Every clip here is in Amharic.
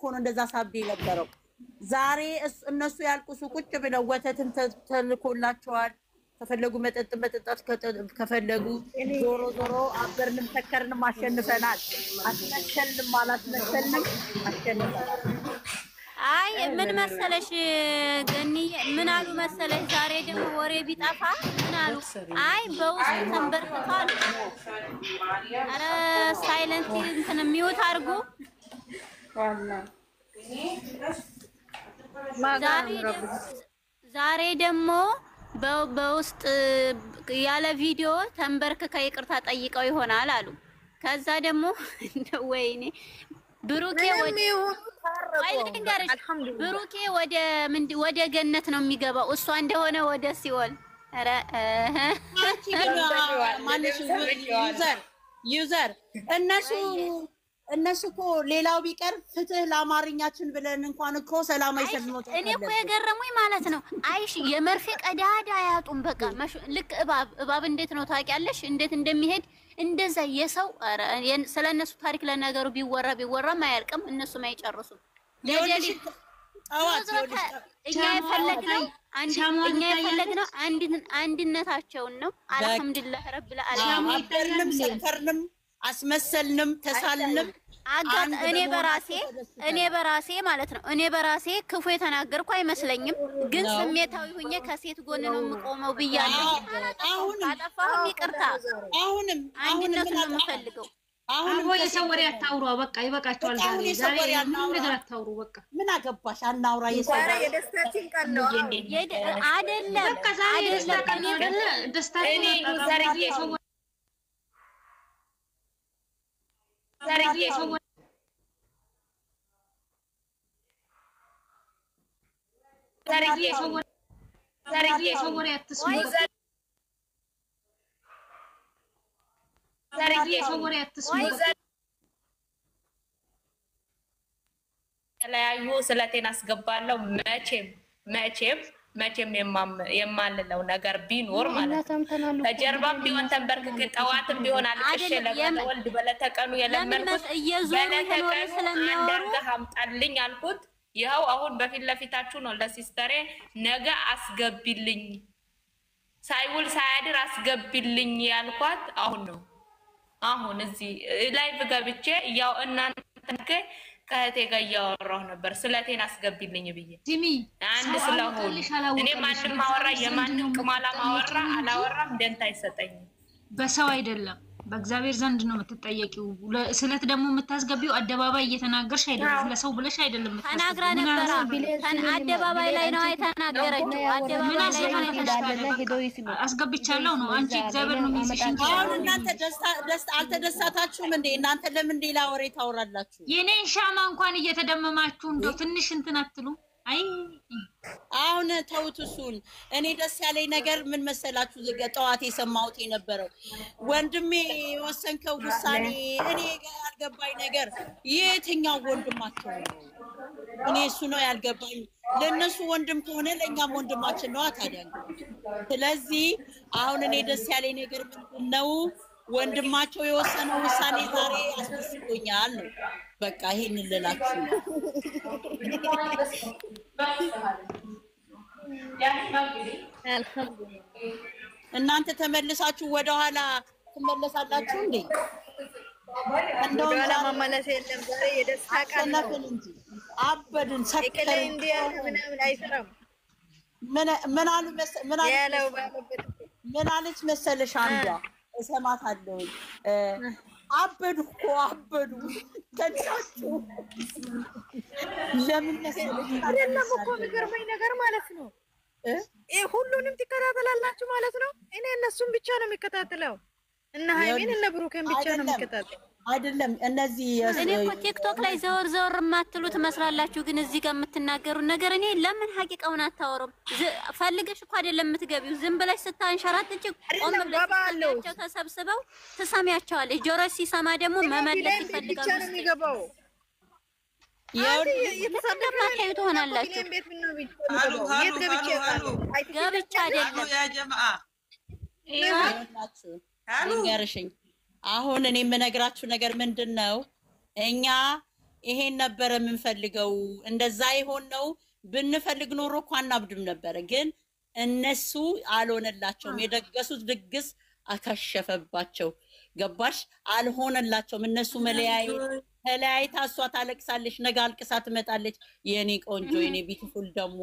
ነው እንደዛ ሳብ የነበረው ዛሬ እነሱ ያልቁሱ ቁጭ ብለው ወተትን ተልኮላቸዋል ከፈለጉ መጠጥ መጠጣት ከፈለጉ ዞሮ አበርንም ተከርንም አሸንፈናል አስመሰልንም አላስመሰልንም አሸንፈናል አይ ምን መሰለሽ ገኒ ምን አሉ መሰለሽ ዛሬ ደግሞ ወሬ ቢጣፋ ምን አሉ አይ በውስጥ ተንበርክቷል አረ ሳይለንት እንትን ሚውት አድርጉ ዛሬ ደግሞ በውስጥ ያለ ቪዲዮ ተንበርክከ ይቅርታ ጠይቀው ይሆናል አሉ ከዛ ደግሞ ወይኔ ብሩኬ ወደ ገነት ነው የሚገባው እሷ እንደሆነ ወደ ሲኦል አረ ዩዘር እነሱ እኮ ሌላው ቢቀር ፍትህ ለአማርኛችን ብለን እንኳን እኮ ሰላማዊ ሰልፍ ነው እኔ እኮ የገረሙኝ ማለት ነው አይሽ የመርፌ ቀዳዳ አያጡም በቃ ልክ እባብ እንዴት ነው ታውቂያለሽ እንዴት እንደሚሄድ እንደዛ የሰው ስለነሱ ታሪክ ለነገሩ ቢወራም አያልቅም እነሱም አይጨርሱም እኛ የፈለግነው አንድነታቸውን ነው አልሐምዱሊላህ ረብል ዓለሚን ሰከርንም አስመሰልንም ተሳልንም እኔ በራሴ ማለት ነው እኔ በራሴ ክፉ የተናገርኩ አይመስለኝም ግን ስሜታዊ ሆኜ ከሴት ጎን ነው የምቆመው ብያለሁ አጠፋሁም ይቅርታ አሁንም አንድነቱ ነው የምፈልገው አሁን የሰው ወሬ አታውሩ በቃ ይበቃቸዋል ዛሬ ነገር አታውሩ በቃ ምን አገባሽ አናውራ የደስታችን ቀን ነው አይደለም በቃ ዛሬ ደስታችን ተለያዩ ስለቴን አስገባለሁ መቼም የማልለው ነገር ቢኖር ማለት ነው ተጀርባም ቢሆን ተንበርክክ ጠዋትም ቢሆን አልቅሼ ለወልድ በለተቀኑ የለመንኩት በለተቀኑ አንዳንድ አምጣልኝ አልኩት ይኸው አሁን በፊት ለፊታችሁ ነው ለሲስተሬ ነገ አስገቢልኝ ሳይውል ሳያድር አስገቢልኝ ያልኳት አሁን ነው አሁን እዚህ ላይቭ ገብቼ ያው እናንተ ከእቴ ጋር እያወራሁ ነበር ስለቴን አስገቢልኝ ብዬ ሲሚ አንድ ስለሆነ እኔ ማንም ማወራ የማንም ቅማላ ማወራ አላወራም ደንታ አይሰጠኝም በሰው አይደለም በእግዚአብሔር ዘንድ ነው የምትጠየቂው ስለት ደግሞ የምታስገቢው አደባባይ እየተናገርሽ አይደለም ለሰው ብለሽ አይደለም ተናግራ ነበር አደባባይ ላይ ነው አይተናገረችው አደባባይ ላይ ነው አስገብቻለሁ ነው አንቺ እግዚአብሔር ነው የሚስሽኝ አሁን እናንተ ደስታ አልተደሳታችሁም እንዴ እናንተ ለምን ሌላ ወሬ ታወራላችሁ የኔን ሻማ እንኳን እየተደመማችሁ እንደው ትንሽ እንትን አትሉ አይ አሁን ተውት እሱን እኔ ደስ ያለኝ ነገር ምን መሰላችሁ ጠዋት የሰማሁት የነበረው ወንድሜ የወሰንከው ውሳኔ እኔ ያልገባኝ ነገር የትኛው ወንድማቸው ነው እኔ እሱ ነው ያልገባኝ ለነሱ ወንድም ከሆነ ለኛም ወንድማችን ነው ታዲያ ስለዚህ አሁን እኔ ደስ ያለኝ ነገር ምንድነው ወንድማቸው የወሰነው ውሳኔ ዛሬ አስደስቶኛል ነው በቃ ይሄን ልላችሁ እናንተ ተመልሳችሁ ወደ ኋላ ትመለሳላችሁ እንዴ እንደው ለማመለስ የለም ዛሬ የደስታ ቀን ነው እንጂ አበድን ሰከረ እንዴ ምናምን አይሰራም ምን አለች መሰለሽ አንዷ እሰማታለሁ አበዱ እኮ አበዱ ተንሳችሁ ለምን መሰለሽ አይደለም እኮ የሚገርመኝ ነገር ማለት ነው ሁሉንም ትከታተላላችሁ ማለት ነው እኔ እነሱን ብቻ ነው የሚከታተለው እና ሃይሚን እና ብሩክን ብቻ ነው የሚከታተለው አይደለም እነዚህ እኔ እኮ ቲክቶክ ላይ ዘወር የማትሉት መስላላችሁ ግን እዚህ ጋር የምትናገሩ ነገር እኔ ለምን ሐቂቃውን አታወሩም ፈልገሽ እኮ አይደለም የምትገቢው ዝም ብለሽ ስታንሸራትጭ ቆም ብለሽ ተሰብስበው ትሰሚያቸዋለሽ ጆሮ ሲሰማ ደግሞ መመለስ ይፈልጋሉ የሚገባው የተሰደባችሁ ትሆናላችሁ ገብቻ አይደለም ያ ጀማዓ ንገርሽኝ አሁን እኔ የምነግራችሁ ነገር ምንድነው እኛ ይሄን ነበር የምንፈልገው። እንደዛ ይሆን ነው ብንፈልግ ኖሮ እኮ አናብድም ነበር። ግን እነሱ አልሆነላቸውም። የደገሱት ድግስ አከሸፈባቸው። ገባሽ? አልሆነላቸውም። እነሱ ተለያይታ እሷ ታለቅሳለች፣ ነገ አልቅሳ ትመጣለች። የኔ ቆንጆ የኔ ቢዩቲፉል ደግሞ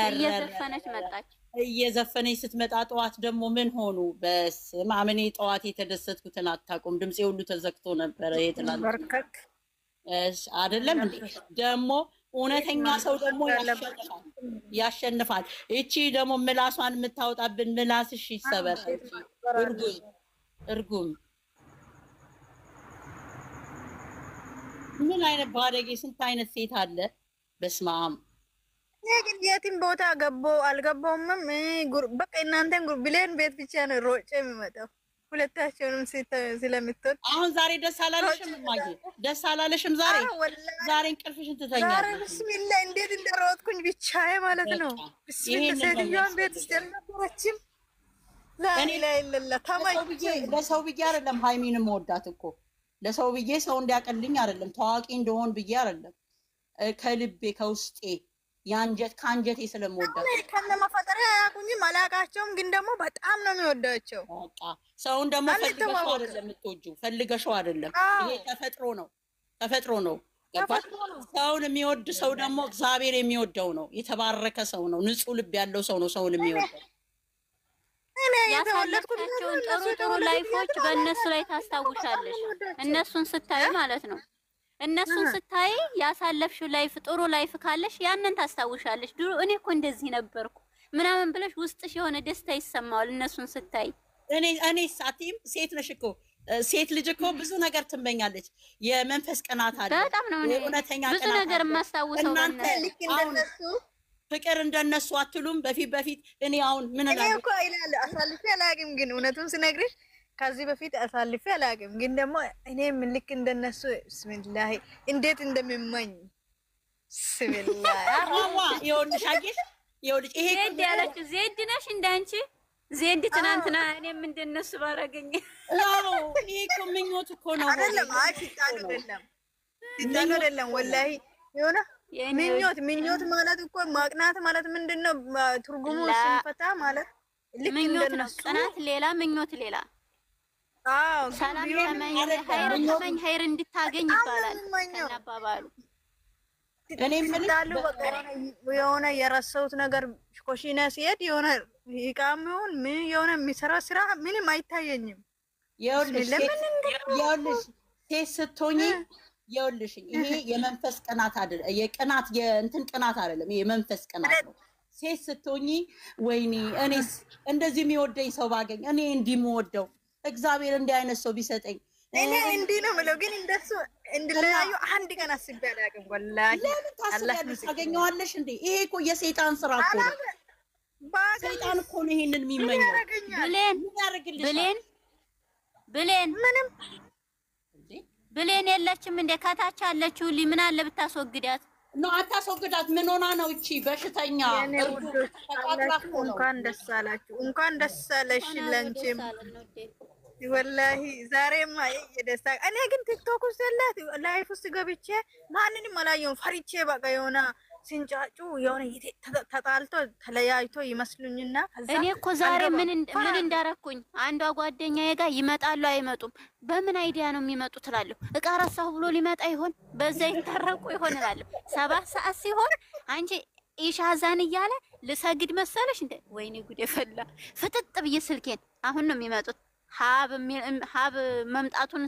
እየዘፈነች መጣች። እየዘፈነች ስትመጣ ጠዋት ደግሞ ምን ሆኑ? በስመ አብ እኔ ጠዋት የተደሰትኩትን አታውቁም። ድምጼ ሁሉ ተዘግቶ ነበረ። የትላንት አይደለም እንዴ? ደግሞ እውነተኛ ሰው ደግሞ ያሸንፋል። እቺ ደግሞ ምላሷን የምታወጣብን ምላስሽ ይሰበር። እርጉም ምን አይነት ባለጌ! ስንት አይነት ሴት አለ። በስመ አብ ግን የትም ቦታ አልገባውም። በቃ እናንተን ብሌን ቤት ብቻ ነው ሮጬ የሚመጣው ሁለታቸውንም ስለምትወድ። አሁን ዛሬ ደስ አላለሽም? ማየ ደስ አላለሽም? ዛሬ እንቅልፍሽን ትተኛለሽ? ዛሬ ብስሚላ እንዴት እንደሮጥኩኝ ብቻዬ ማለት ነው። ብስሚላ ሴትዮዋን ቤት ውስጥ ያልነበረችም ለሰው ብዬ አይደለም ሃይሚን የምወዳት እኮ ለሰው ብዬ ሰው እንዲያቀልኝ አይደለም፣ ታዋቂ እንደሆን ብዬ አይደለም። ከልቤ ከውስጤ ከአንጀቴ ስለምወዳት ከነመፈጠሪ አያውቁኝም፣ አላውቃቸውም። ግን ደግሞ በጣም ነው የሚወዳቸው። ሰውን ደግሞ ፈልገሽው አይደለም የምትወጂው፣ ፈልገሽው አይደለም። ይሄ ተፈጥሮ ነው። ሰውን የሚወድ ሰው ደግሞ እግዚአብሔር የሚወደው ነው። የተባረከ ሰው ነው። ንጹህ ልብ ያለው ሰው ነው ሰውን የሚወደው። ያሳለፍካቸውን ጥሩ ላይፎች በእነሱ ላይ ታስታውሻለሽ። እነሱን ስታይ ማለት ነው። እነሱን ስታይ ያሳለፍሽው ላይፍ ጥሩ ላይፍ ካለሽ ያንን ታስታውሻለሽ። ድሮ እኔ እኮ እንደዚህ ነበርኩ ምናምን ብለሽ ውስጥሽ የሆነ ደስታ ይሰማዋል እነሱን ስታይ። እኔ ሳቲም ሴት ነሽ እኮ ሴት ልጅ እኮ ብዙ ነገር ትመኛለች። የመንፈስ ቅናት አለ። በጣም ነው እውነተኛ ብዙ ነገር የማስታውሰው። እናንተ ፍቅር እንደነሱ አትሉም? በፊት እኔ አሁን ምን እላለሁ እኮ ይላል አሳልፌ አላውቅም። ግን እውነቱን ስነግርሽ ከዚህ በፊት አሳልፌ አላውቅም። ግን ደግሞ እኔ ምን ልክ እንደነሱ ብስሚላህ እንዴት እንደምመኝ ብስሚላህ ይኸውልሽ አየሽ፣ ይኸውልሽ ይሄ ዜድ ያለችው ዜድ ነሽ እንዳንቺ ዜድ ትናንትና እኔም እንደነሱ ባረገኝ። ይሄ እኮ ምኞት እኮ ነው። አይደለም አይደለም ወላሂ የሆነ ምኞት ማለት እኮ ማቅናት ማለት ምንድነው ትርጉሙ? ስንፈታ ማለት ልክ እንደነሱ ቅናት ሌላ ምኞት ሌላ። ሰላም ተመኝ ኸይር እንድታገኝ ይባላል አባባሉ። እኔ ምን የሆነ የረሳሁት ነገር ኮሽና ሲሄድ የሆነ ይቃምውን ምን የሆነ የሚሰራ ስራ ምንም አይታየኝም። ይኸውልሽ ሴት ስትሆኚ ይኸውልሽ ይሄ የመንፈስ ቅናት አይደለም። የቅናት የእንትን ቅናት አይደለም። ይሄ የመንፈስ ቅናት ነው። ሴት ስትሆኚ ወይኔ እኔስ እንደዚህ የሚወደኝ ሰው ባገኝ፣ እኔ እንዲህ የምወደው እግዚአብሔር እንዲህ አይነት ሰው ቢሰጠኝ፣ እኔ እንዲህ ነው የምለው። ግን እንደሱ እንድለያዩ አንድ ቀን አስቤ አላውቅም። ወላሂ ለምን ታስቢያለሽ? ታገኘዋለሽ እንዴ? ይሄ እኮ የሰይጣን ስራ እኮ ነው። ሰይጣን እኮ ነው ይሄንን የሚመኘው። ብሌን ምንም ብሌን የለችም እንደ ከታች አለችው። ምን አለ ብታስወግዳት ነው? አታስወግዳት። ምን ሆና ነው እቺ በሽተኛ? እንኳን ደስ አላችሁ፣ እንኳን ደስ አለሽ ለንቺም። ወላሂ ዛሬማ የደስታ እኔ ግን ቲክቶክ ውስጥ ያላት ላይፍ ውስጥ ገብቼ ማንንም አላየሁም። ፈሪቼ በቃ የሆነ ሲንጫጩ የሆነ ተጣልቶ ተለያይቶ ይመስሉኝና እኔ እኮ ዛሬ ምን እንዳረኩኝ አንዷ ጓደኛዬ ጋር ይመጣሉ አይመጡም፣ በምን አይዲያ ነው የሚመጡ ትላለሁ። እቃ ረሳሁ ብሎ ሊመጣ ይሆን በዛ ይታረቁ ይሆን እላለሁ። 7 ሰዓት ሲሆን አንቺ ኢሻዛን እያለ ልሰግድ መሰለሽ እንደ ወይኔ ጉዴ ፈላ። ፍጥጥ ብዬ ስልኬን አሁን ነው የሚመጡት። ሀብ መምጣቱን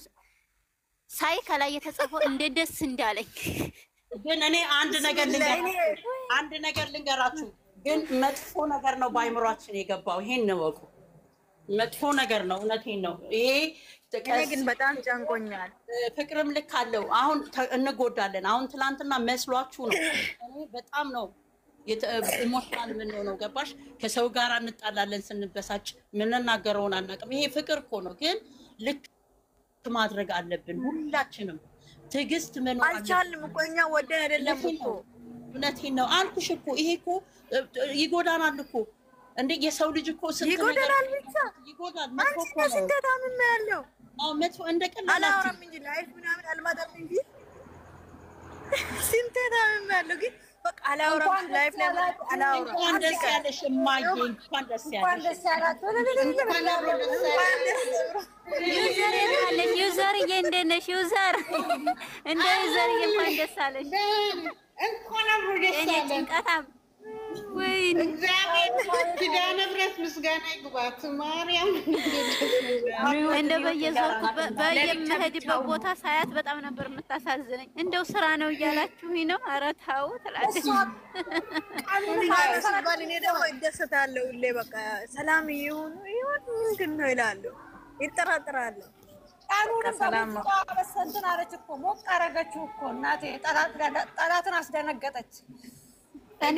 ሳይ ከላይ የተጻፈው እንደ ደስ እንዳለኝ። ግን እኔ አንድ ነገር ልንገራችሁ። ግን መጥፎ ነገር ነው በአይምሯችን የገባው። ይሄን ነው ወቁ። መጥፎ ነገር ነው። እውነቴን ነው። ይሄ ግን በጣም ጨንቆኛል። ፍቅርም ልክ አለው። አሁን እንጎዳለን። አሁን ትላንትና መስሏችሁ ነው። እኔ በጣም ነው ኢሞሽናል የምንሆነው። ገባሽ? ከሰው ጋር እንጣላለን ስንበሳጭ፣ ምንናገረውን አናውቅም። ይሄ ፍቅር እኮ ነው። ግን ልክ ማድረግ አለብን ሁላችንም። ትዕግስት ምን አልቻልንም እኮ እኛ ወደን አይደለም እኮ። እውነቴን ነው አልኩሽ እኮ። ይሄ እኮ ይጎዳናል እኮ እንዴ! የሰው ልጅ እኮ ስንት ይጎዳናል፣ ብቻ ይጎዳል። መጥፎ እኮ ነው። ስንት ታምም ያለው መጥፎ እንደ ቀላል አላወራም እንጂ ላይፍ ምናምን አልማጣም እንጂ ስንቴ ታምሜያለሁ ግን በቃ አላወራም። ላይፍ ላይ አላወራም። እንኳን ደስ ያለሽ እማዬ፣ እንኳን ደስ ያለሽ። ዩዘር ያለሽ ዩዘር እንደት ነሽ? ዩዘር እንደ ዩዘር እንኳን ደስ አለሽ። እንኳን አብሮ ደስ እኔ ያለን። ጭንቀታም ወይ እግዚአብሔር ኪዳነ ምሕረት ምስጋና ይግባት ማርያም። እንደ በየምሄድበት ቦታ ሳያት በጣም ነበር የምታሳዝነኝ። እንደው ስራ ነው እያላችሁኝ ነው? ኧረ ተው ትላለች። እኔ ደግሞ እደሰታለሁ ሁሌ በቃ ሰላም ይሁን ምንድን ነው ይላለሁ፣ ይጠራጠራለሁ። እንትን አለች እኮ ሞቅ አደረገችው እኮ እናቴ። ጠላትን አስደነገጠች። እኔ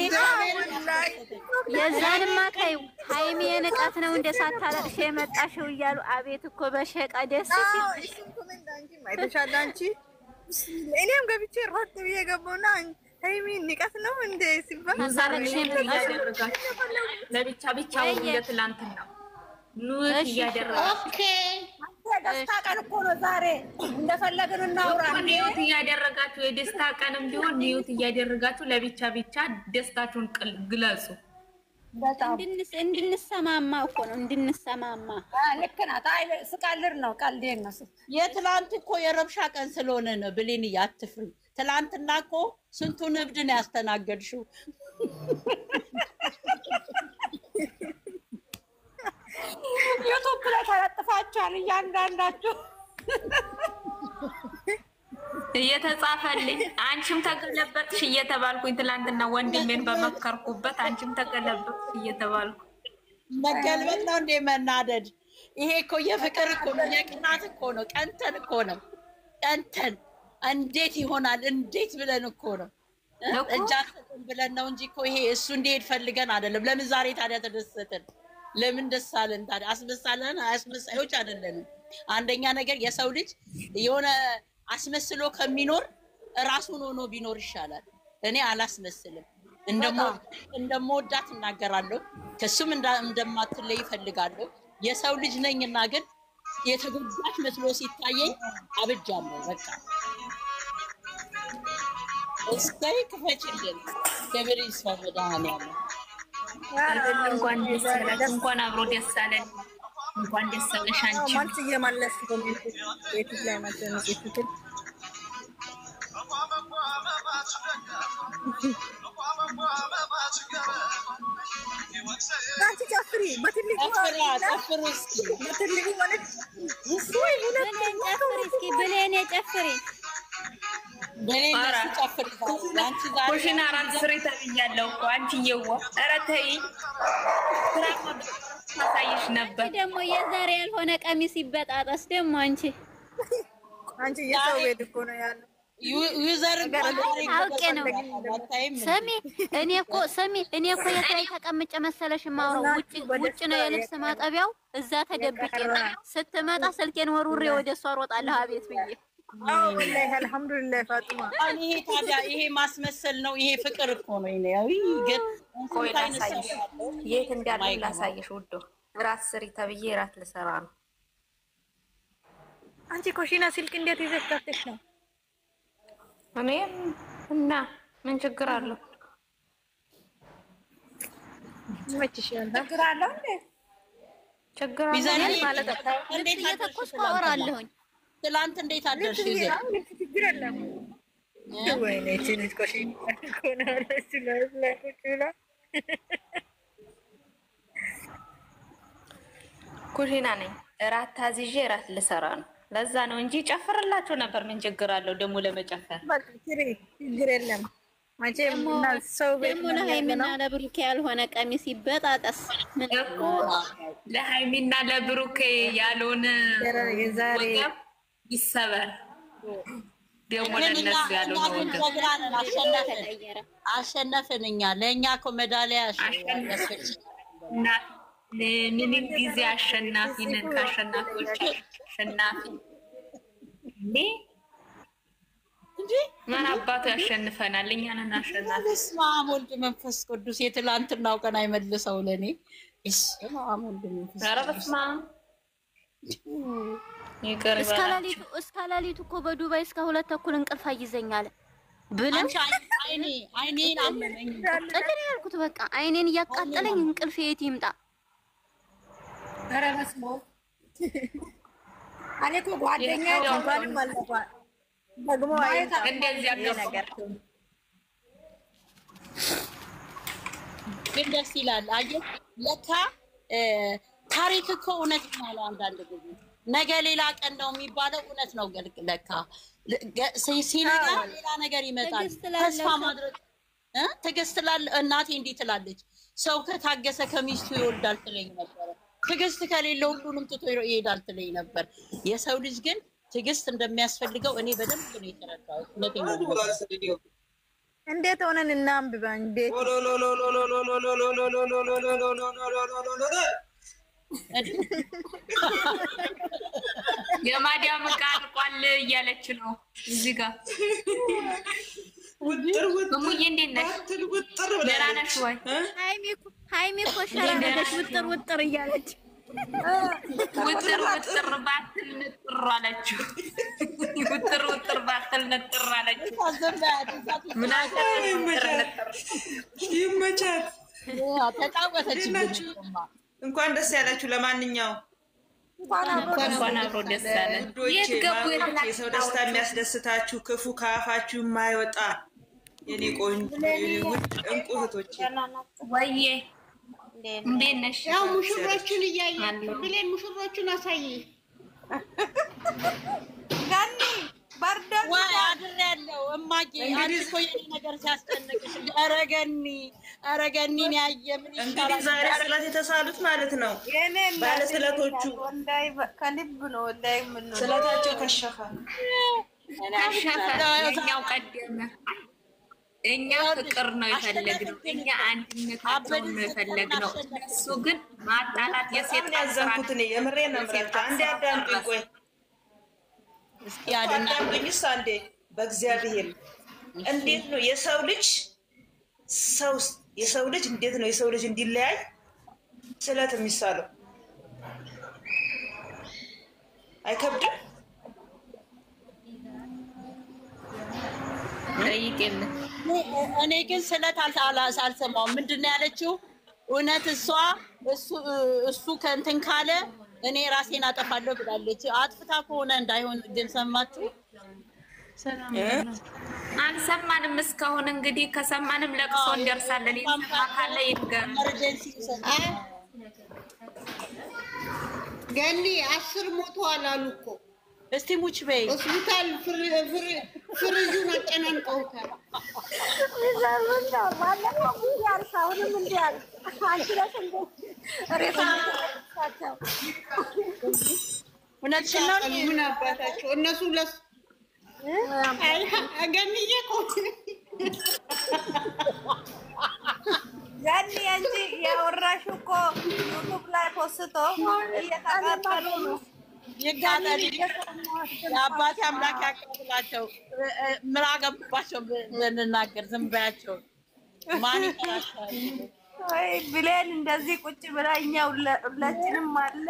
የዛንማ ተይው ሀይሚ የንቀት ነው እንደ ሳታለቅሽ የመጣሽው እያሉ አቤት እኮ በሸቃ ደስ ሲል አይተሻል አንቺ። እኔም ገብቼ ሮጥ ብዬ ገባሁና ሀይሚ ንቀት ነው እንደ ሲባል ለብቻ ብቻውን ለትላንትና ነው ኑት እያደረጋችሁ ኦኬ ደስታ ቀን እኮ ነው ዛሬ። እንደፈለግን እናውራ። ኒውት እያደረጋችሁ የደስታ ቀንም ቢሆን ኒውት እያደረጋችሁ ለብቻ ብቻ ደስታችሁን ግለጹ። እንድንሰማማ እኮ ነው እንድንሰማማ። ልክ ናት። አይ ስቀልድ ነው ቀልዴን ነው። የትላንት እኮ የረብሻ ቀን ስለሆነ ነው። ብሌን አትፍሪ። ትላንትና እኮ ስንቱን እብድ ነው ያስተናገድሽው። ዩቱብ ላይ ተለጥፋችኋል እያንዳንዳችሁ እየተጻፈልኝ አንቺም ተገለበጥሽ እየተባልኩኝ ትላንትና ወንድሜን በመከርኩበት አንቺም ተገለበጥሽ እየተባልኩ መገልበጥ ነው እንደ መናደድ። ይሄ እኮ የፍቅር እኮ ነው፣ የቅናት እኮ ነው። ቀንተን እኮ ነው ቀንተን። እንዴት ይሆናል እንዴት ብለን እኮ ነው እጃችን ብለን ነው እንጂ እኮ ይሄ እሱ እንዲሄድ ፈልገን አይደለም። ለምን ዛሬ ታዲያ ተደሰትን? ለምን ደስ አለን ታዲያ? አስመሳለን? አስመሳዮች አይደለንም። አንደኛ ነገር የሰው ልጅ የሆነ አስመስሎ ከሚኖር ራሱን ሆኖ ቢኖር ይሻላል። እኔ አላስመስልም። እንደምወዳት እናገራለሁ። ከሱም እንደማትለይ ይፈልጋለሁ። የሰው ልጅ ነኝና ግን የተጎዳች መስሎ ሲታየኝ አብጃለሁ። በቃ እስከይ ክፈችልን። ክብር ይስፋ መድኃኒዓለም። እንኳን ደስ ያላችሁ፣ እንኳን አብሮ ደስ አለን። እንኳን ደስ አለሽ አንቺ። ማለት እየመለስኩ ቤት ላይ ማለት ነው። አንቺ ጨፍሪ በትልቁ ጨፍሩ እስኪ በትልቁ ማለት ብሌን ጨፍሪ በሌላ ጨፍሪ። አንቺ ዛሬ ኩሽና አራት ስሪ ተብያለሁ እኮ አንቺዬው። ኧረ ተይ ስራ ማሳየሽ ነበር። ደግሞ የዛሬ ያልሆነ ቀሚስ ይበጣጠስ ደግሞ አንቺ የሰው ቤት እኮ ነው ያለው። ዩዘር አውቄ ነው። ስሚ እኔ እኮ የት ላይ ተቀምጬ መሰለሽ የማወራው? ውጭ ነው የልብስ ማጠቢያው። እዛ ተደብቄ ነው። ስትመጣ ስልኬን ወርውሬ ወደ እሷ ሮጣለሁ አቤት ብዬ። ወላሂ አልሐምዱሊላህ ፋጡማ። ይሄ ታዲያ ይሄ ማስመሰል ነው። ይሄ ፍቅር እኮ ነው። ይሄ ግን ቆይ ላሳይሽ፣ የት እንዳለ ላሳይሽ ውዶ። ራት ስሪ ተብዬ ራት ልሰራ ነው። አንቺ ኮሽና ስልክ እንዴት ይዘሽ ከፍተሽ ነው? እኔ እና ምን ችግር አለው? ይመችሻል። ችግር አለው እንዴ? ችግር አለው ማለት ነው። እንዴት እየተኮስኩ አወራለሁኝ። ትላንት እንዴት አደርሽ? ችግር የለም። ወይኔ ትንሽ ኮሽና ኮናለች ላይ ቁጭ ብላ ኩሽና ነኝ። እራት ታዝዤ እራት ልሰራ ነው። ለዛ ነው እንጂ ጨፍርላችሁ ነበር። ምን ችግር አለው ደግሞ ለመጨፈር? ችግር የለም። መቼም ሰው ቤት ደግሞ ለሃይሚና ለብሩኬ ያልሆነ ቀሚስ ይበጣጠስ። ምን እኮ ለሃይሚና ለብሩኬ ያልሆነ የዛሬ ይሰበር ደግሞ ለነሱ ያልሆነ አሸነፍን። እኛ ለእኛ እኮ ሜዳሊያ እና ምንም ጊዜ አሸናፊ ነን። ከአሸናፊዎች አሸናፊ እንዴ ማን አባቱ ያሸንፈናል? እኛ ነን አሸናፊ። በስመ አብ ወልድ መንፈስ ቅዱስ። የትላንትናው ቀን አይመልሰው ለኔ። በስመ አብ ወልድ መንፈስ ቅዱስ። ኧረ በስመ አብ ይቅር እስከ ሌሊቱ እኮ በዱባይ እስከ 2 ተኩል እንቅልፍ አይዘኛል። ብለው አይኔን አመመኝ። ጥቅል ያልኩት በቃ አይኔን እያቃጠለኝ እንቅልፍ የት ይምጣ? ኧረ በስመ አብ እኔ እኮ ጓደኛዬ እንኳንም አልነበረ ደግሞ እንደዚህ ያለ ነገር ግን ደስ ይላል። አየህ ለካ ታሪክ እኮ እውነት ነው። አንዳንድ ጊዜ ነገ ሌላ ቀን ነው የሚባለው እውነት ነው። ለካ ሲነጋ ሌላ ነገር ይመጣል። ተስፋ ማድረግ ትዕግስት እናቴ እንዲህ ትላለች፣ ሰው ከታገሰ ከሚስቱ ይወልዳል ትለኝ ነበር። ትዕግስት ከሌለው ሁሉንም ትቶ ይሄዳል ትለኝ ነበር። የሰው ልጅ ግን ትዕግስት እንደሚያስፈልገው እኔ በደንብ ነው የተረዳሁት። እንዴት ሆነን እናንብባ? እንዴት የማዲያም ቃል ቋል እያለች ነው እዚህ ጋር እሙዬ እንዴት ነሽ? ደህና ነሽ ወይ? ሃይሚ እኮ ሸራደች ውጥር እያለች ውጥር ባትል ንጥር አለችው። ውጥር ባትል ንጥር አለችው። ምን ይመቻት። ተጫወተች። እንኳን ደስ ያላችሁ። ለማንኛውም እንኳን አብሮ ደስ ያለን። የት ገቡ? የሰው ደስታ የሚያስደስታችሁ ክፉ ከአፋችሁ የማይወጣ የኔ ቆንጆ እንቁ እህቶቼ ወይዬ እንዴት ነሽ? ያው ሙሽሮቹን እያያችሁ ብሌን ሙሽሮቹን አሳይ። ጋኒ ባርዳን ወይ አድሬያለሁ እማዬ። አንቺ እኮ የኔ ነገር ሲያስጨንቅሽ ኧረ ገኒን ያየ ምን ይሻላል? እንግዲህ ዛሬ ስለት የተሳሉት ማለት ነው። ባለስለቶቹ ከልብ ነው ወላሂ። ምን ነው ስለታቸው ከሸፈ እኛው ቀደመ። እኛ ፍቅር ነው የፈለግነው። እኛ አንድነታቸውን ነው የፈለግነው። እሱ ግን ማጣላት የሴት ያዘንኩት እኔ የምሬን ነው የምላቸው። አንዴ አዳምጡኝ። ቆይ እስኪ አዳምጡኝስ አንዴ። በእግዚአብሔር እንዴት ነው የሰው ልጅ እንዴት ነው የሰው ልጅ እንዲለያይ ስለት የሚሳለው? አይከብድም? እኔ ግን ስለት አልሰማሁም። ምንድን ነው ያለችው? እውነት እሱ ከእንትን ካለ እኔ ራሴን አጠፋለሁ ብላለች። አጥፍታ ከሆነ እንዳይሆን ግን ሰማችሁ? አልሰማንም እስካሁን። እንግዲህ ከሰማንም ለቅሶ እንደርሳለን። ይሰማ ካለ ይንገር። ገኒ 10 ሞተዋል አሉ እኮ። እስቲ ሙች በይ። ሆስፒታል ፍሪጁን አጨናንቀውታል። እውነትሽን ነው። ምን አባታቸው እነሱ ገኒዬ እኮ ጋኒ አንቺ ያወራሽው እኮ ዩቱብ ላይ ፖስቶ እየተቃጠሉ ነው። ይጋጠል የአባቴ አምላክ ያቀብላቸው። ምን አገባቸው ብንናገር? ዝም በያቸው። ማን ይቀራሻል? ወይ ብሌን እንደዚህ ቁጭ ብላ እኛ ሁላችንም አለ